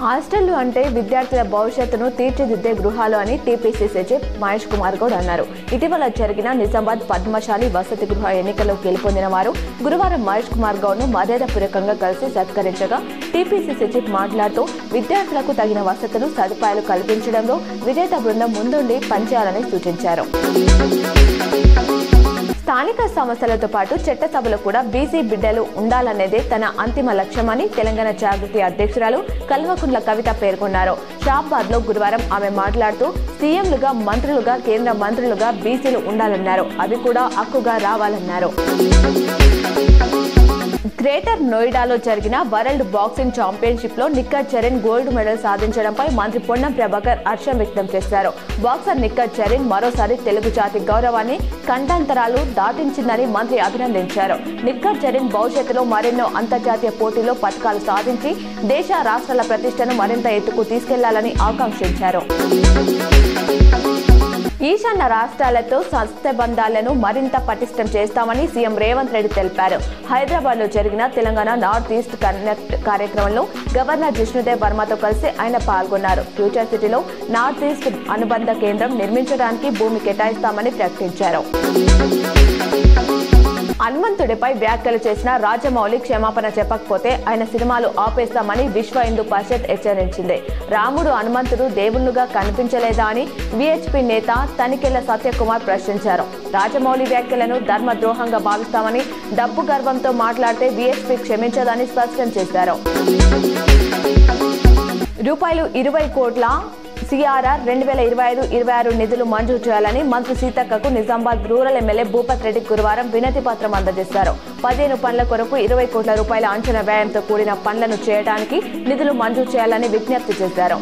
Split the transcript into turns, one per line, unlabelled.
హాస్టళ్లు అంటే విద్యార్థుల భవిష్యత్తును తీర్చిదిద్దే గృహాలు అని టీపీసీసీ చీఫ్ మహేష్ కుమార్ గౌడ్ అన్నారు. ఇటీవల జరిగిన నిజామాబాద్ పద్మశాలి వసతి గృహ ఎన్నికల్లో గెలుపొందిన వారు గురువారం మహేష్ కుమార్ గౌడ్ ను మర్యాదపూర్వకంగా కలిసి సత్కరించగా టీపీసీసీ చీఫ్ మాట్లాడుతూ విద్యార్థులకు తగిన వసతులు సదుపాయాలు కల్పించడంలో విజేత బృందం ముందుండి పనిచేయాలని సూచించారు. స్థానిక సమస్యలతో పాటు చట్టసభలో కూడా బీసీ బిడ్డలు ఉండాలనేదే తన అంతిమ లక్ష్యమని తెలంగాణ జాగృతి అధ్యక్షురాలు కల్వకుంట్ల కవిత పేర్కొన్నారు. షాబాద్ లో గురువారం ఆమె మాట్లాడుతూ సీఎంలుగా, మంత్రులుగా, కేంద్ర మంత్రులుగా బీసీలు ఉండాలన్నారు. అవి కూడా హక్కుగా రావాలన్నారు. గ్రేటర్ నోయిడాలో జరిగిన వరల్డ్ బాక్సింగ్ ఛాంపియన్షిప్ లో నిక్కర్ చరణ్ గోల్డ్ మెడల్ సాధించడంపై మంత్రి పొన్నం ప్రభాకర్ హర్షం వ్యక్తం చేశారు. బాక్సర్ నిక్కర్ చరణ్ మరోసారి తెలుగు జాతి గౌరవాన్ని ఖండాంతరాలు దాటించిందని మంత్రి అభినందించారు. నిక్కర్ చరణ్ భవిష్యత్తులో మరెన్నో అంతర్జాతీయ పోటీల్లో పతకాలు సాధించి దేశ రాష్ట్రాల ప్రతిష్టను మరింత ఎత్తుకు తీసుకెళ్లాలని ఆకాంక్షించారు. ఈశాన్య రాష్ట్రాలతో సత్సంబంధాలను మరింత పటిష్టం చేస్తామని సీఎం రేవంత్ రెడ్డి తెలిపారు. హైదరాబాద్ లో జరిగిన తెలంగాణ నార్త్ ఈస్ట్ కనెక్ట్ కార్యక్రమంలో గవర్నర్ జిష్ణుదేవ్ వర్మతో కలిసి ఆయన పాల్గొన్నారు. ఫ్యూచర్ సిటీలో నార్త్ ఈస్ట్ అనుబంధ కేంద్రం నిర్మించడానికి భూమి కేటాయిస్తామని ప్రకటించారు. హనుమంతుడిపై వ్యాఖ్యలు చేసిన రాజమౌళి క్షమాపణ చెప్పకపోతే ఆయన సినిమాలు ఆపేస్తామని విశ్వ హిందూ పరిషత్ హెచ్చరించింది. రాముడు, హనుమంతుడు దేవుళ్లుగా కనిపించలేదా అని వీహెచ్పీ నేత తనికెళ్ల సత్యకుమార్ ప్రశ్నించారు. రాజమౌళి వ్యాఖ్యలను ధర్మద్రోహంగా భావిస్తామని, డబ్బు గర్వంతో మాట్లాడితే వీహెచ్పీ క్షమించదని స్పష్టం చేశారు. ₹20 కోట్ల సిఆర్ఆర్ 2025-26 నిధులు మంజూరు చేయాలని మంత్రి సీతక్కకు నిజామాబాద్ రూరల్ ఎమ్మెల్యే భూపత్ రెడ్డి గురువారం వినతి పత్రం అందజేశారు. 15 పనుల కొరకు ₹20 కోట్ల అంచనా వ్యయంతో కూడిన పనులను చేయడానికి నిధులు మంజూరు చేయాలని విజ్ఞప్తి చేశారు.